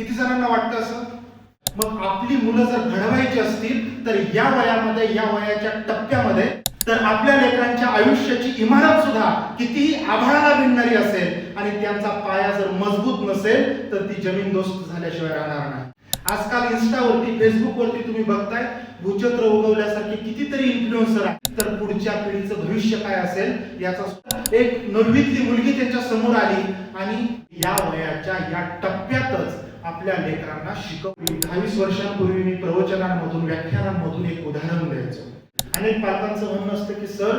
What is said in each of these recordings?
किती जणांना वाटतं असं? मग आपली मुलं जर घडवायची असतील तर या वयामध्ये, या वयाच्या टप्प्यामध्ये, तर आपल्या लेकरांच्या आयुष्याची इमारत सुद्धा कितीही आभाळाला भिडणारी असेल आणि त्यांचा पाया जर मजबूत नसेल तर ती जमीनदोस्त झाल्याशिवाय राहणार नाही. आजकाल इन्स्टावरती, फेसबुकवरती तुम्ही बघताय भूचक्र उगवल्यासारखे कितीतरी इन्फ्लुएन्सर आहेत. तर पुढच्या पिढीचं भविष्य काय असेल याचा एक 9वीतली मुलगी त्यांच्या समोर आली आणि या वयाच्या या टप्प्यातच आपल्या लेकरांना शिकवली. 22 वर्षांपूर्वी मी प्रवचनांमधून, व्याख्यानांमधून एक उदाहरण द्यायचो. अनेक पालकांचं म्हणणं असतं की सर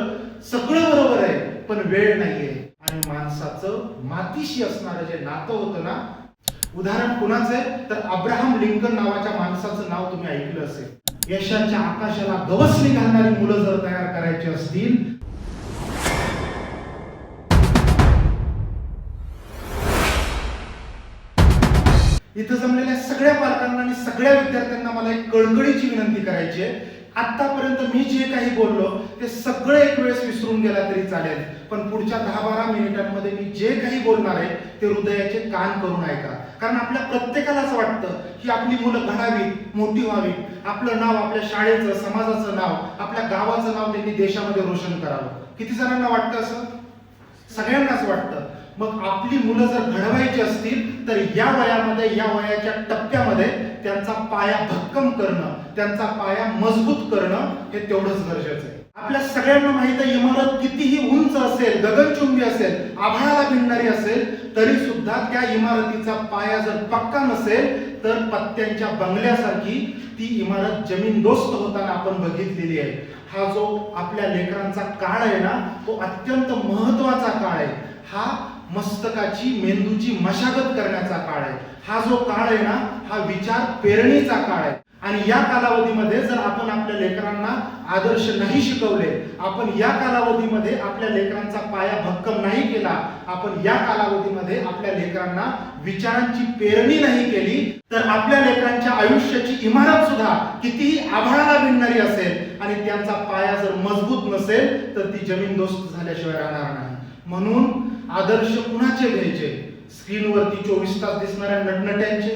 सगळं बरोबर आहे पण वेळ नाहीये. आणि माणसाचं मातीशी असणारं जे नातं होतं ना, उदाहरण कुणाचं आहे तर अब्राहम लिंकन नावाच्या माणसाचं नाव तुम्ही ऐकलं असेल. यशाच्या आकाशाला गवसणी घालणारी मुलं जर तयार करायची असतील, इथं जमलेल्या सगळ्या पालकांना आणि सगळ्या विद्यार्थ्यांना मला एक कळकळीची विनंती करायची आहे. आतापर्यंत मी जे काही बोललो ते सगळं एक वेळेस विसरून गेला तरी चालेल, पण पुढच्या 10-12 मिनिटांमध्ये मी जे काही बोलणार आहे ते हृदयाचे कान करून ऐका. कारण आपल्या प्रत्येकालाच वाटतं की आपली मुलं घडावीत, मोठी व्हावीत, आपलं नाव, आपल्या शाळेचं, समाजाचं नाव, आपल्या गावाचं नाव त्यांनी देशामध्ये रोशन करावं. किती जणांना वाटतं असं? सगळ्यांनाच वाटतं. मग आपली मुलं जर घडवायची असतील तर या वयामध्ये, या वयाच्या टप्प्यामध्ये त्यांचा पाया भक्कम करणं, त्यांचा पाया मजबूत करणं हे तेवढंच गरजेचं आहे. आपल्या सगळ्यांना माहित आहे इमारत कितीही उंच असेल, गगनचुंबी असेल, आभाळाला भिडणारी असेल तरी सुद्धा त्या इमारतीचा पाया जर पक्का नसेल तर पत्त्यांच्या बंगल्यासारखी ती इमारत जमीनदोस्त होताना आपण बघितलेली आहे. हा जो आपल्या लेकरांचा काळ आहे ना, तो अत्यंत महत्वाचा काळ आहे. हा मस्तकाची, मेंदूची मशागत करण्याचा काळ आहे. हा जो काळ आहे ना, हा विचार पेरणीचा काळ आहे. आणि या कालावधीमध्ये जर आपण आपल्या लेकरांना आदर्श नाही शिकवले, आपण या कालावधीमध्ये आपल्या लेकरांचा पाया भक्कम नाही केला, आपण या कालावधीमध्ये आपल्या लेकरांना विचारांची पेरणी नाही केली, तर आपल्या लेकरांच्या आयुष्याची इमारत सुद्धा कितीही आभाळाला भिडणारी असेल आणि त्यांचा पाया जर मजबूत नसेल तर ती जमीनदोस्त झाल्याशिवाय राहणार नाही. म्हणून आदर्श कुणाचे घ्यायचे? स्क्रीनवरती 24 तास दिसणाऱ्या नटनट्यांचे,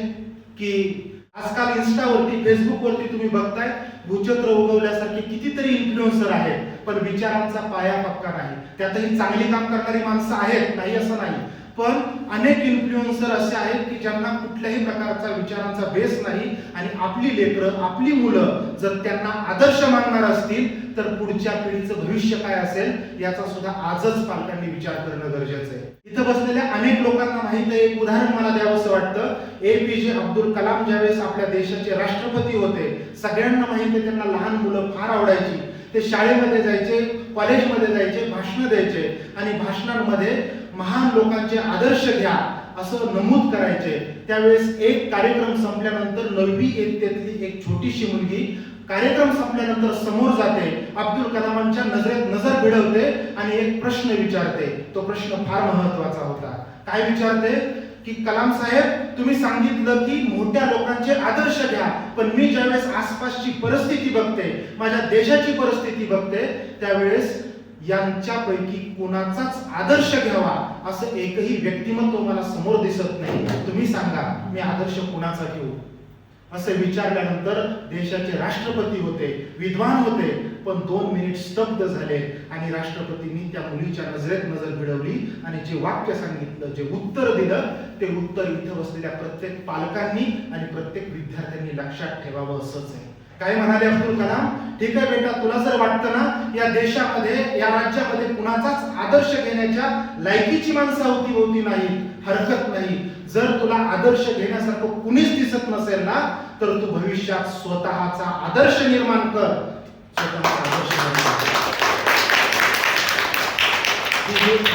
की आजकाल इन्स्टावरती, फेसबुकवरती तुम्ही बघताय भूचक्र उगवल्यासारखे कितीतरी इन्फ्लुएन्सर आहेत पण विचारांचा पाया पक्का नाही. त्यातही चांगली काम करणारी माणसं आहेत, नाही असं नाही, पण अनेक इन्फ्लुएन्सर असे आहेत की ज्यांना कुठल्याही प्रकारचा विचारांचा बेस नाही. आणि आपली लेकरं, आपली मुलं जर त्यांना आदर्श मानणार असतील तर पुढच्या पिढीचं भविष्य काय असेल याचा सुद्धा आजच पालकांनी विचार करणं गरजेचं आहे. इथं बसलेल्या अनेक लोकांना माहित आहे, एक उदाहरण मला द्यावंसं वाटतं. APJ अब्दुल कलाम ज्यावेळेस आपल्या देशाचे राष्ट्रपती होते, सगळ्यांना माहित आहे त्यांना लहान मुलं फार आवडायची. ते शाळेमध्ये जायचे, कॉलेजमध्ये जायचे, भाषणं द्यायचे आणि भाषणांमध्ये महान लोकांचे आदर्श घ्या असं नमूद करायचे. त्यावेळेस एक कार्यक्रम संपल्यानंतर 9वी इयत्तेतली एक छोटीशी मुलगी कार्यक्रम संपल्यानंतर समोर जाते, अब्दुल कलामांच्या नजरेत नजर भिडवते आणि एक प्रश्न विचारते. तो प्रश्न फार महत्वाचा होता. काय विचारते की कलाम साहेब, तुम्ही सांगितलं की मोठ्या लोकांचे आदर्श घ्या, पण मी ज्यावेळेस आसपासची परिस्थिती बघते, माझ्या देशाची परिस्थिती बघते, त्यावेळेस यांच्यापैकी कोणाचाच आदर्श घ्यावा असं एकही व्यक्तिमत्व मला समोर दिसत नाही. तुम्ही सांगा मी आदर्श कोणाचा घेऊ? असे विचारल्यानंतर देशाचे राष्ट्रपती होते, विद्वान होते, पण 2 मिनिट स्तब्ध झाले आणि राष्ट्रपतींनी त्या मुलीच्या नजरेत नजर भिडवली आणि जे वाक्य सांगितलं, जे उत्तर दिलं, ते उत्तर इथं बसलेल्या प्रत्येक पालकांनी आणि प्रत्येक विद्यार्थ्यांनी लक्षात ठेवावं असंच आहे. काय म्हणाले अब्दुल कलाम? ठीक आहे बेटा, तुला जर वाटतं ना या देशामध्ये, या राज्यामध्ये कुणाचाच आदर्श घेण्याच्या लायकीची माणसं होती नाही, हरकत नाही. जर तुला आदर्श घेण्यासारखं कुणीच दिसत नसेल ना तर तू भविष्यात स्वतःचा आदर्श निर्माण कर.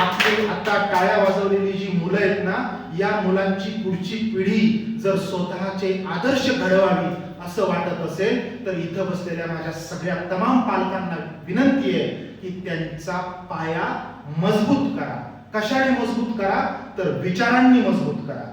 आपली आता टाळ्या वाजवलेली जी मुलं आहेत ना, या मुलांची पुढची पिढी जर स्वतःचे आदर्श घडवावी असं वाटत असेल तर इथं बसलेल्या माझ्या सगळ्या तमाम पालकांना विनंती आहे की त्यांचा पाया मजबूत करा. कशाने मजबूत करा? तर विचारांनी मजबूत करा,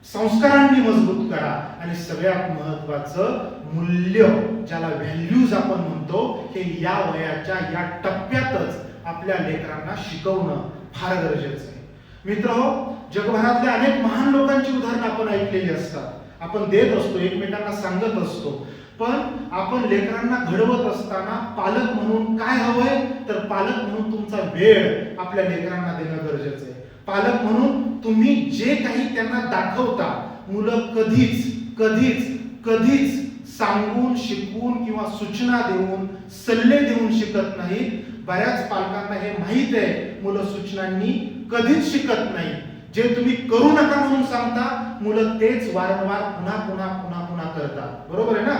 संस्कारांनी मजबूत करा आणि सगळ्यात महत्वाचं मूल्य, ज्याला व्हॅल्यूज आपण म्हणतो, हे या वयाच्या या टप्प्यातच आपल्या लेकरांना शिकवणं फार गरजेचं आहे. मित्रहो, जगभरातल्या अनेक महान लोकांची उदाहरणं आपण ऐकलेली असतात. आपण देत असतो, एकमेकांना सांगत असतो. पण आपण लेकरांना घडवत असताना पालक म्हणून काय हवंय, तर पालक म्हणून तुमचा वेळ आपल्या लेकरांना देणं गरजेचं आहे. पालक म्हणून तुम्ही जे काही त्यांना दाखवता, मुलं कधीच कधीच कधीच सांगून शिकवून किंवा सूचना देऊन सल्ले देऊन शिकत नाहीत. बऱ्याच पालकांना हे माहित आहे, मुलं सूचनांनी कधीच शिकत नाही. जे तुम्ही करू नका म्हणून सांगता, मुलं तेच वारंवार पुन्हा पुन्हा पुन्हा पुन्हा करतात. बरोबर आहे ना?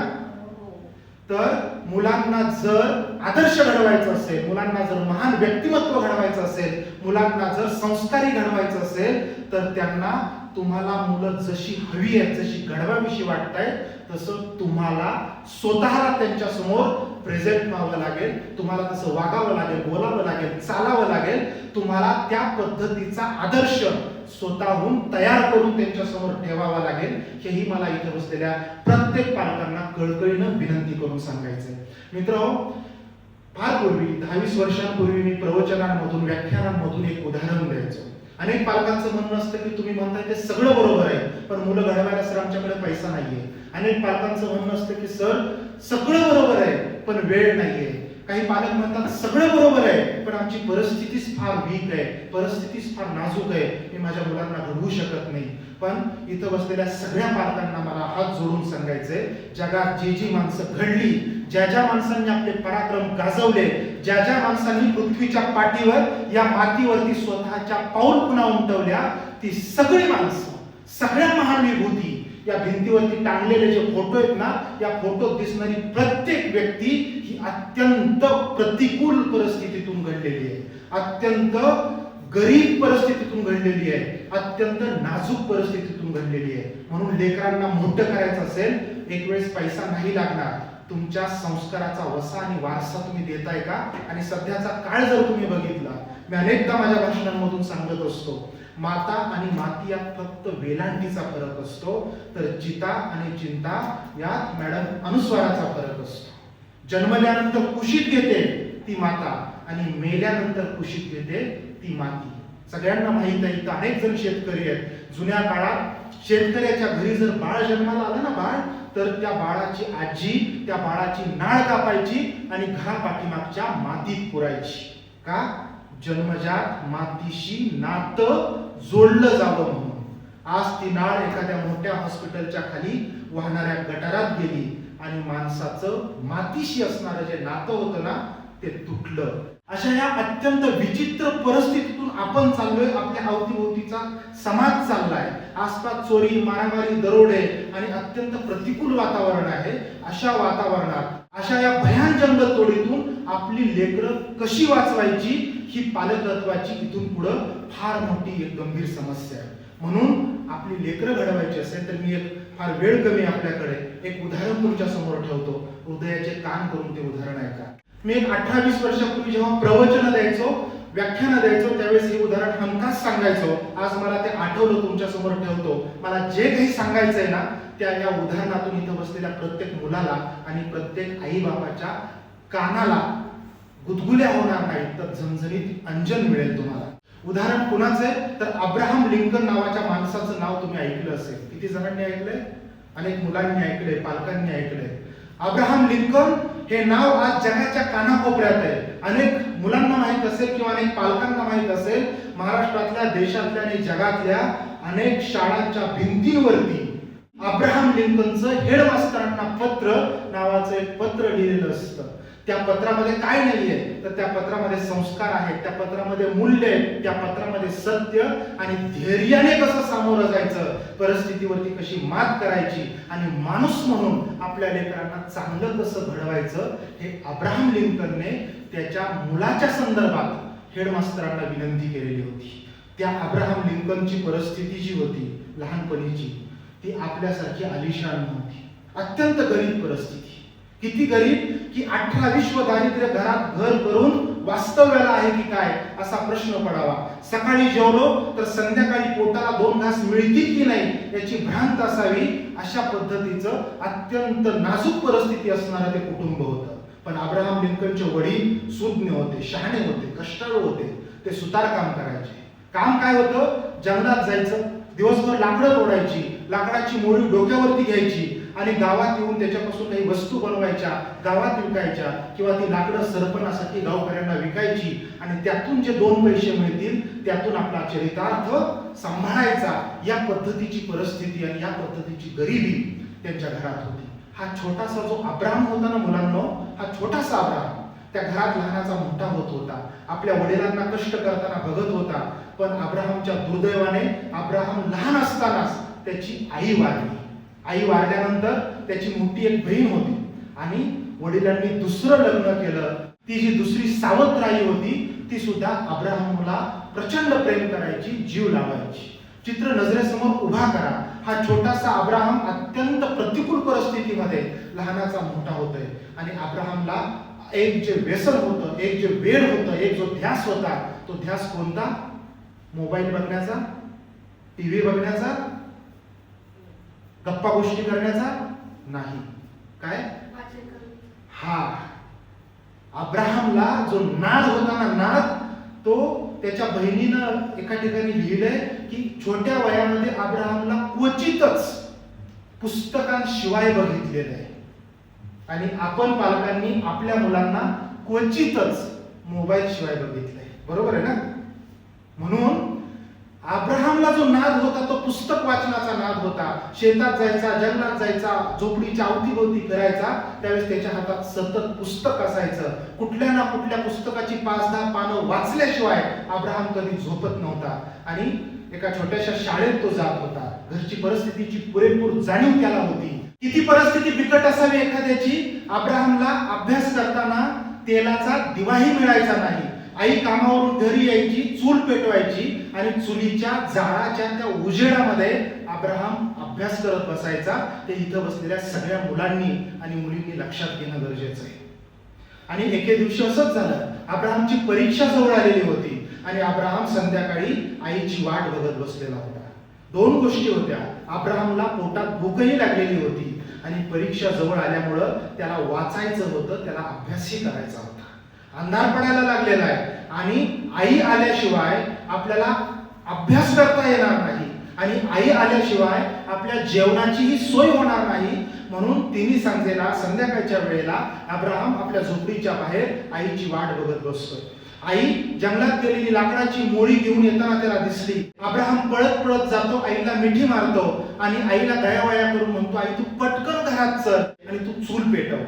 तर मुलांना जर आदर्श घडवायचं असेल, मुलांना जर महान व्यक्तिमत्व घडवायचं असेल, मुलांना जर संस्कारी घडवायचं असेल, तर त्यांना तुम्हाला मुलं जशी हवी आहेत, जशी घडवावीशी वाटतायत, तसं तुम्हाला स्वतःला त्यांच्या समोर प्रेझेंट व्हावं लागेल. तुम्हाला तसं वागावं लागेल, बोलावं लागेल, चालावं लागेल. तुम्हाला त्या पद्धतीचा आदर्श स्वतःहून तयार करून त्यांच्या समोर ठेवावा लागेल. हेही मला इथे बसलेल्या प्रत्येक पालकांना कळकळीनं विनंती करून सांगायचंय. मित्रांनो, फार पूर्वी 10-20 वर्षांपूर्वी मी प्रवचनांमधून, व्याख्यानांमधून एक उदाहरण द्यायचो. अनेक पालकांचं म्हणणं असतं की तुम्ही म्हणताय ते सगळं बरोबर आहे, पण मुलं घडवायला सर आमच्याकडे पैसा नाहीये. अनेक पालकांचं म्हणणं असतं की सर सगळं बरोबर आहे, पण वेळ नाहीये. काही पालक म्हणतात सगळं बरोबर आहे, पण आमची परिस्थितीच फार वीक आहे, परिस्थितीच फार नाजूक आहे, मी माझ्या मुलांना घडवू शकत नाही. पण इथं बसलेल्या सगळ्या पालकांना मला हात जोडून सांगायचंय, जगात जी जी माणसं घडली, ज्या ज्या माणसांनी आपले पराक्रम गाजवले, ज्या ज्या माणसांनी पृथ्वीच्या पाठीवर या मातीवरती स्वतःच्या पाऊल पुन्हा उमटवल्या, ती सगळी माणसं, सगळ्या महान विभूती, या भिंतीवरती टांगलेले जे फोटो आहेत ना, या फोटोत दिसणारी प्रत्येक व्यक्ती ही अत्यंत प्रतिकूल परिस्थितीतून घडलेली आहे, अत्यंत गरीब परिस्थितीतून घडलेली आहे, अत्यंत नाजूक परिस्थितीतून घडलेली आहे. म्हणून लेकरांना मोठं करायचं असेल, एक वेळेस पैसा नाही लागणार. तुमच्या संस्काराचा वसा आणि वारसा तुम्ही देताय का? आणि सध्याचा काळ जर तुम्ही बघितला, मी अनेकदा माझ्या भाषणांमधून सांगत असतो, माता आणि माती यात फक्त वेलांटीचा फरक असतो, तर चिता आणि चिंता यात मॅडम अनुस्वाराचा फरक असतो. जन्मल्यानंतर कुशीत घेते ती माता आणि मेल्यानंतर कुशीत घेते ती माती. सगळ्यांना माहित आहे, इथं अनेक जण शेतकरी आहेत. जुन्या काळात शेतकऱ्याच्या घरी जर बाळ जन्माला आलं ना, बाळ, तर त्या बाळाची आजी त्या बाळाची नाळ कापायची आणि घरा पाठीमागच्या मातीत पुरायची. का? जन्मजात मातीशी नातं जोडलं जावं म्हणून. आज ती नाळ एखाद्या मोठ्या हॉस्पिटलच्या खाली वाहणाऱ्या गटारात गेली आणि माणसाचं मातीशी असणारं जे नातं होतं ना, ते तुटलं. अशा या अत्यंत विचित्र परिस्थितीतून आपण चाललोय. आपल्या अवतीभोवतीचा समाज चाललाय. आसपास चोरी, मारामारी, दरोडे आणि अत्यंत प्रतिकूल वातावरण आहे. अशा वातावरणात, अशा या भयान जंगल तोडीतून आपली लेकरं कशी वाचवायची, ही पालकत्वाची इथून पुढे फार मोठी एक गंभीर समस्या आहे. म्हणून आपली लेकरं घडवायची असेल तर मी एक फार वेळ कमी आपल्याकडे एक उदाहरण तुमच्या समोर ठेवतो. हृदयाचे कान करून ते उदाहरण ऐका. मी एक 18-20 वर्षापूर्वी जेव्हा प्रवचन द्यायचो, व्याख्यान द्यायचो, त्यावेळेस हे उदाहरण हमखास सांगायचो. आज मला ते आठवलं, तुमच्या समोर ठेवतो. मला जे काही सांगायचंय ना, त्या या उदाहरणातून इथं बसलेल्या प्रत्येक मुलाला आणि प्रत्येक आई बाबाच्या कानाला गुदगुल्या होणार नाहीत, तर झणझणीत अंजन मिळेल तुम्हाला. उदाहरण कुणाचं आहे, तर अब्राहम लिंकन नावाच्या माणसाचं नाव तुम्ही ऐकलं असेल. किती जणांनी ऐकलंय? अनेक मुलांनी ऐकलंय, पालकांनी ऐकलंय. अब्राहम लिंकन हे नाव आज जगाच्या कानाकोपऱ्यात आहे. अनेक मुलांना माहित असेल किंवा अनेक पालकांना माहित असेल. महाराष्ट्रातल्या, देशातल्या आणि जगातल्या अनेक शाळांच्या भिंतींवरती अब्राहम लिंकनचं हेडमास्टरांना पत्र नावाचं एक पत्र लिहिलेलं असतं. त्या पत्रामध्ये काय नाहीये, तर त्या पत्रामध्ये संस्कार आहेत, त्या पत्रामध्ये मूल्य आहेत, त्या पत्रामध्ये सत्य आणि धैर्याने कसं सामोरं जायचं, परिस्थितीवरती कशी मात करायची आणि माणूस म्हणून आपल्या लेकरांना चांगलं कसं घडवायचं, हे अब्राहम लिंकनने त्याच्या मुलाच्या संदर्भात हेडमास्टरांना विनंती केलेली होती. त्या अब्राहम लिंकनची परिस्थिती जी होती लहानपणीची, ती आपल्यासारखी आलिशान नव्हती. अत्यंत गरीब परिस्थिती. किती गरीब की 18 विश्व दारिद्र्य घरात घर करून वास्तव्याला आहे की काय असा प्रश्न पडावा. सकाळी जेवलो तर संध्याकाळी पोटाला 2 घास मिळतील की नाही याची भ्रांत असावी, अशा पद्धतीचं अत्यंत नाजूक परिस्थिती असणारं ते कुटुंब होतं. पण अब्राहम लिंकनचे वडील सुज्ञ होते, शहाणे होते, कष्टाळू होते. ते सुतार काम करायचे. काम काय होतं? जंगलात जायचं, दिवसभर लाकडं तोडायची, लाकडाची मोळी डोक्यावरती घ्यायची आणि गावात येऊन त्याच्यापासून काही वस्तू बनवायच्या, गावात विकायच्या किंवा ती लाकडं सरपणासाठी गावकऱ्यांना विकायची आणि त्यातून जे 2 पैसे मिळतील त्यातून आपला चरितार्थ सांभाळायचा. या पद्धतीची परिस्थिती आणि या पद्धतीची गरिबी त्यांच्या घरात होती. हा छोटासा जो अब्राहम होता ना मुलांनो, हा छोटासा अब्राहम त्या घरात लहानाचा मोठा होत होता. आपल्या वडिलांना कष्ट करताना बघत होता. पण अब्राहमच्या दुर्दैवाने अब्राहम लहान असतानाच त्याची आई वारली. आई वारल्यानंतर त्याची मोठी एक बहीण होती आणि वडिलांनी दुसरं लग्न केलं. ती जी दुसरी सावत्र आई होती ती सुद्धा अब्राहमला प्रचंड प्रेम करायची, जीव लावायची. चित्र नजरेसमोर उभा करा. हा छोटासा अब्राहम अत्यंत प्रतिकूल परिस्थितीमध्ये लहानाचा मोठा होतोय आणि अब्राहमला एक जे व्यसन होतं, एक जे वेळ होतं, एक जो ध्यास होता, तो ध्यास कोणता? मोबाईल बघण्याचा, टीव्ही बघण्याचा, गप्पा गोष्टी करण्याचा नाही. काय? हा अब्राहमला जो नाद होता ना, नाद, तो त्याच्या बहिणीनं एका ठिकाणी लिहिलंय की छोट्या वयामध्ये अब्राहमला क्वचितच पुस्तकांशिवाय बघितलेलं आहे. आणि आपण पालकांनी आपल्या मुलांना क्वचितच मोबाईल शिवाय बघितलंय. बरोबर आहे ना? म्हणून अब्राहमला जो नाद होता तो पुस्तक वाचनाचा नाद होता. शेतात जायचा, जंगलात जायचा, झोपडीच्या अवतीभोवती करायचा, त्यावेळेस त्याच्या हातात सतत पुस्तक असायचं. कुठल्या ना कुठल्या पुस्तकाची 5-10 पानं वाचल्याशिवाय अब्राहम कधी झोपत नव्हता. आणि एका छोट्याशा शाळेत तो जात होता. घरची परिस्थितीची पुरेपूर जाणीव त्याला होती. किती परिस्थिती बिकट असावी एखाद्याची, अब्राहमला अभ्यास करताना तेलाचा दिवाही मिळायचा नाही. आई कामावरून घरी यायची, चूल पेटवायची आणि चुलीच्या जाळाच्या त्या उजेडामध्ये अब्राहम अभ्यास करत बसायचा. ते इथं बसलेल्या सगळ्या मुलांनी आणि मुलींनी लक्षात घेणं गरजेचं आहे. आणि एके दिवशी असंच झालं, अब्राहमची परीक्षा जवळ आलेली होती आणि अब्राहम संध्याकाळी आईची वाट बघत बसलेला होता. 2 गोष्टी होत्या. अब्राहमला पोटात भूकही लागलेली होती आणि परीक्षा जवळ आल्यामुळं त्याला वाचायचं होतं, त्याला अभ्यासही करायचा होता. अंधार पडायला लागलेला आहे आणि आई आल्याशिवाय आपल्याला अभ्यास करता येणार नाही आणि आई आल्याशिवाय आपल्या जेवणाचीही सोय होणार नाही. म्हणून तिने सांगितलेला संध्याकाळच्या वेळेला अब्राहम आपल्या झोपडीच्या बाहेर आईची वाट बघत बसतोय. आई जंगलात गेलेली लाकडाची मोळी घेऊन येताना त्याला दिसली. अब्राहम पळत पळत जातो, आईला मिठी मारतो आणि आईला दयावया करून म्हणतो, आई तू पटकन घरात चल आणि तू चूल पेटव.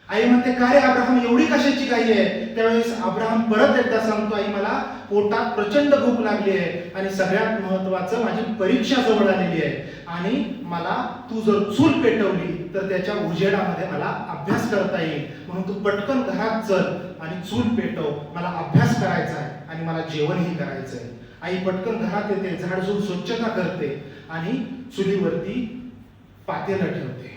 आई म्हणते, काय रे अब्राहम, एवढी कशाची घाई आहे? त्यावेळेस अब्राहम परत एकदा सांगतो, आई मला पोटात प्रचंड भूक लागली आहे आणि सगळ्यात महत्वाचं माझी परीक्षा जवळ आलेली आहे आणि मला तू जर चूल पेटवली तर त्याच्या उजेडामध्ये मला अभ्यास करता येईल. म्हणून तू पटकन घरात चल आणि चूल पेटव, मला अभ्यास करायचा आहे आणि मला जेवणही करायचं आहे. आई पटकन घरात येते, झाडझूड स्वच्छता करते आणि चुलीवरती पातेलं ठेवते,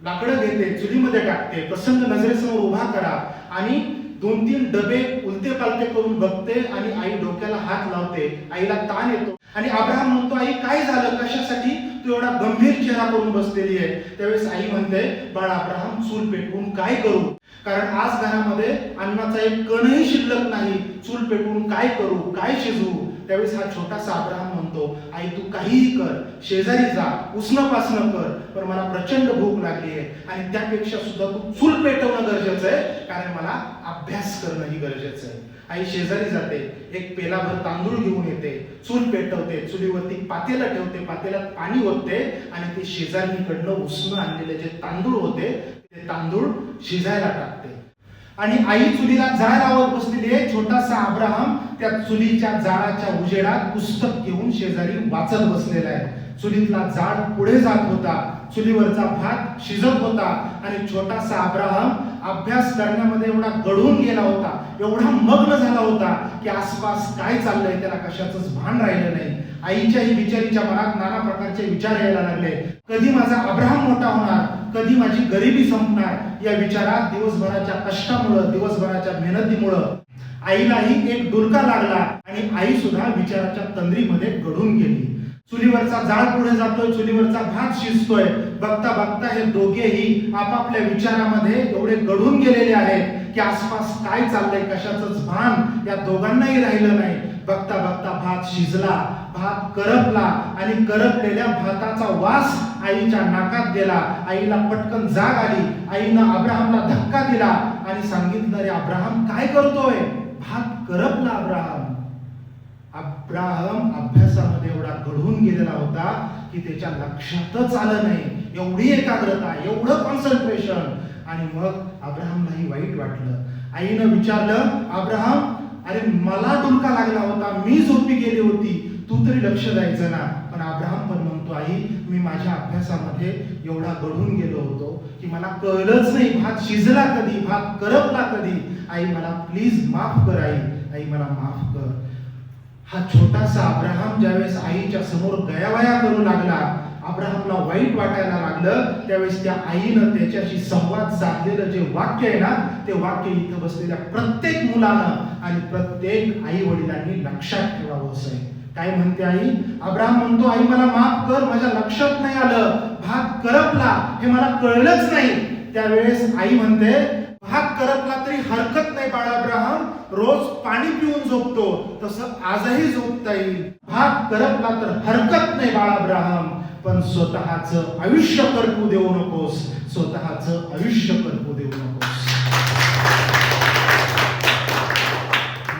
लाकडं घेते, चुलीमध्ये टाकते, प्रसंग नजरेसमोर उभा करा आणि 2-3 डबे उलटे पालटे करून बघते आणि आई डोक्याला हात लावते. आईला ताण येतो आणि अब्राहम म्हणतो, आई काय झालं, कशासाठी तू एवढा गंभीर चेहरा करून बसलेली आहे? त्यावेळेस आई म्हणते, बाळा अब्राहम, चूल पेटवून काय करू? कारण आज घरामध्ये अन्नाचा एक कणही शिल्लक नाही. चूल पेटवून काय करू, काय शिजवू? त्यावेळेस हा छोटासा अब्राहम म्हणतो, आई तू काहीही कर, शेजारी जा, उसणं पासणं कर, पण मला प्रचंड भूक लागली आहे आणि त्यापेक्षा सुद्धा तू चूल पेटवणं गरजेचं आहे, कारण मला अभ्यास करणंही गरजेचं आहे. आई शेजारी जाते, एक पेलाभर तांदूळ घेऊन येते, चूल पेटवते, चुलीवरती पातेलं ठेवते, पातेल्यात पाणी ओतते आणि ते शेजारीकडनं उसणं आणलेले जे तांदूळ होते ते तांदूळ शिजायला टाकते आणि आई चुलीला जाळ लावत बसलेली आहे. छोटासा अब्राहम त्या चुलीच्या जाळाच्या उजेडात पुस्तक घेऊन शेजारी वाचत बसलेला आहे. चुलीतला जाळ पुढे जात होता, चुलीवरचा भात शिजत होता आणि छोटासा अब्राहम अभ्यास करण्यामध्ये एवढा गढून गेला होता, एवढा मग्न झाला होता की आसपास काय चाललंय त्याला कशाचंच भान राहिलं नाही. आईच्याही बिचारीच्या मनात नाना प्रकारचे विचार यायला लागले. कधी माझा अब्राहम मोठा होणार, कधी माझी गरिबी संपणार? या विचारात दिवसभराच्या कष्टामुळं, दिवसभराच्या मेहनतीमुळं आईलाही एक डुलका लागला आणि आई सुद्धा विचाराच्या तंद्रीमध्ये गढून गेली. चुलीवरचा जाळ पुढे जातोय, चुलीवरचा भात शिजतोय. बघता बघता हे दोघेही आपापल्या विचारामध्ये एवढे गढून गेलेले आहेत की आसपास काय चाललंय कशाचंच भान या दोघांनाही राहिलं नाही. बघता बघता भात शिजला, भात करपला आणि करपलेल्या भाताचा वास आईच्या नाकात गेला. आईला पटकन जाग आली. आईनं अब्राहमला धक्का दिला आणि सांगितलं, रे अब्राहम काय करतोय? भात करपला अब्राहम. अब्राहम अभ्यासामध्ये एवढा घडून गेलेला होता की त्याच्या लक्षातच आलं नाही. एवढी एकाग्रता, एवढं कॉन्सन्ट्रेशन. आणि मग अब्राहमलाही वाईट वाटलं. आईनं विचारलं, अब्राहम अरे मला डुलका लागला होता, मी झोपी गेली होती, तू तरी लक्ष द्यायचं ना. पण अब्राहम पण म्हणतो, आई मी माझ्या अभ्यासामध्ये एवढा घडून गेलो होतो की मला कळलंच नाही भात शिजला कधी, भात करपला कधी. आई मला प्लीज माफ कर आई, आई मला माफ कर. हा छोटासा अब्राहम ज्यावेळेस आईच्या समोर गयावया करू लागला, अब्राहमला वाईट वाटायला लागलं, त्यावेळेस त्या आईनं त्याच्याशी संवाद साधलेलं जे वाक्य आहे ना, ते वाक्य इथं बसलेल्या प्रत्येक मुलानं आणि प्रत्येक आई वडिलांनी लक्षात ठेवावं असं आहे. काय म्हणते आई? अब्राहम म्हणतो, आई मला माफ कर, माझ्या लक्षात नाही आलं, भात करपला हे मला कळलंच नाही. त्यावेळेस आई म्हणते, भात करपला तरी हरकत नाही बाळा अब्राहम, रोज पाणी पिऊन झोपतो तसं आजही झोपता येईल. भात करपला तर हरकत नाही बाळा अब्राहम, पण स्वतःचं आयुष्य करपू देऊ नकोस, स्वतःचं आयुष्य करपू देऊ नकोस.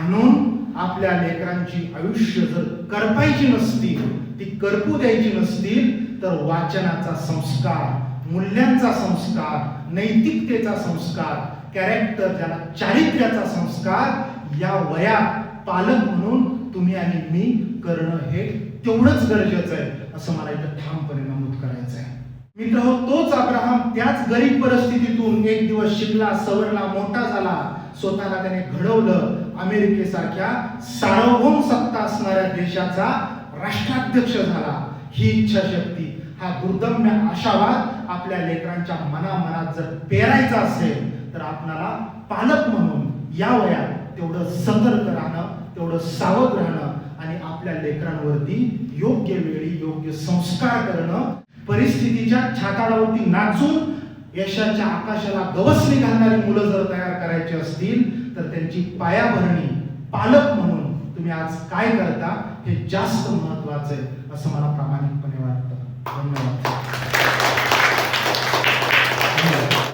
म्हणून आपल्या लेकरांची आयुष्य जर करपायची नसतील, ती करपू द्यायची नसतील, तर वाचनाचा संस्कार, मूल्यांचा संस्कार, नैतिकतेचा संस्कार, कॅरेक्टर ज्याला चारित्र्याचा संस्कार या वयात पालक म्हणून तुम्ही आणि मी करणं हे तेवढंच गरजेचं आहे असं मला इथं ठामपणे नमूद करायचं आहे. मित्रहो, तोच अब्राहम त्याच गरीब परिस्थितीतून एक दिवस शिकला, सवरला, मोठा झाला, स्वतःला त्याने घडवलं, अमेरिकेसारख्या सार्वभौम सत्ता असणाऱ्या देशाचा राष्ट्राध्यक्ष झाला. ही इच्छाशक्ती, हा दुर्दम्य आशावाद आपल्या लेकरांच्या मनामनात जर पेरायचा असेल तर आपल्याला पालक म्हणून या वयात तेवढं सतर्क राहणं, तेवढं सावध राहणं आणि आपल्या लेकरांवरती योग्य वेळी योग्य संस्कार करणं. परिस्थितीच्या छाताडावरती नाचून यशाच्या आकाशाला गवसणी घालणारी मुलं जर तयार करायची असतील तर त्यांची पायाभरणी पालक म्हणून तुम्ही आज काय करता हे जास्त महत्वाचं आहे असं मला प्रामाणिकपणे वाटतं. धन्यवाद.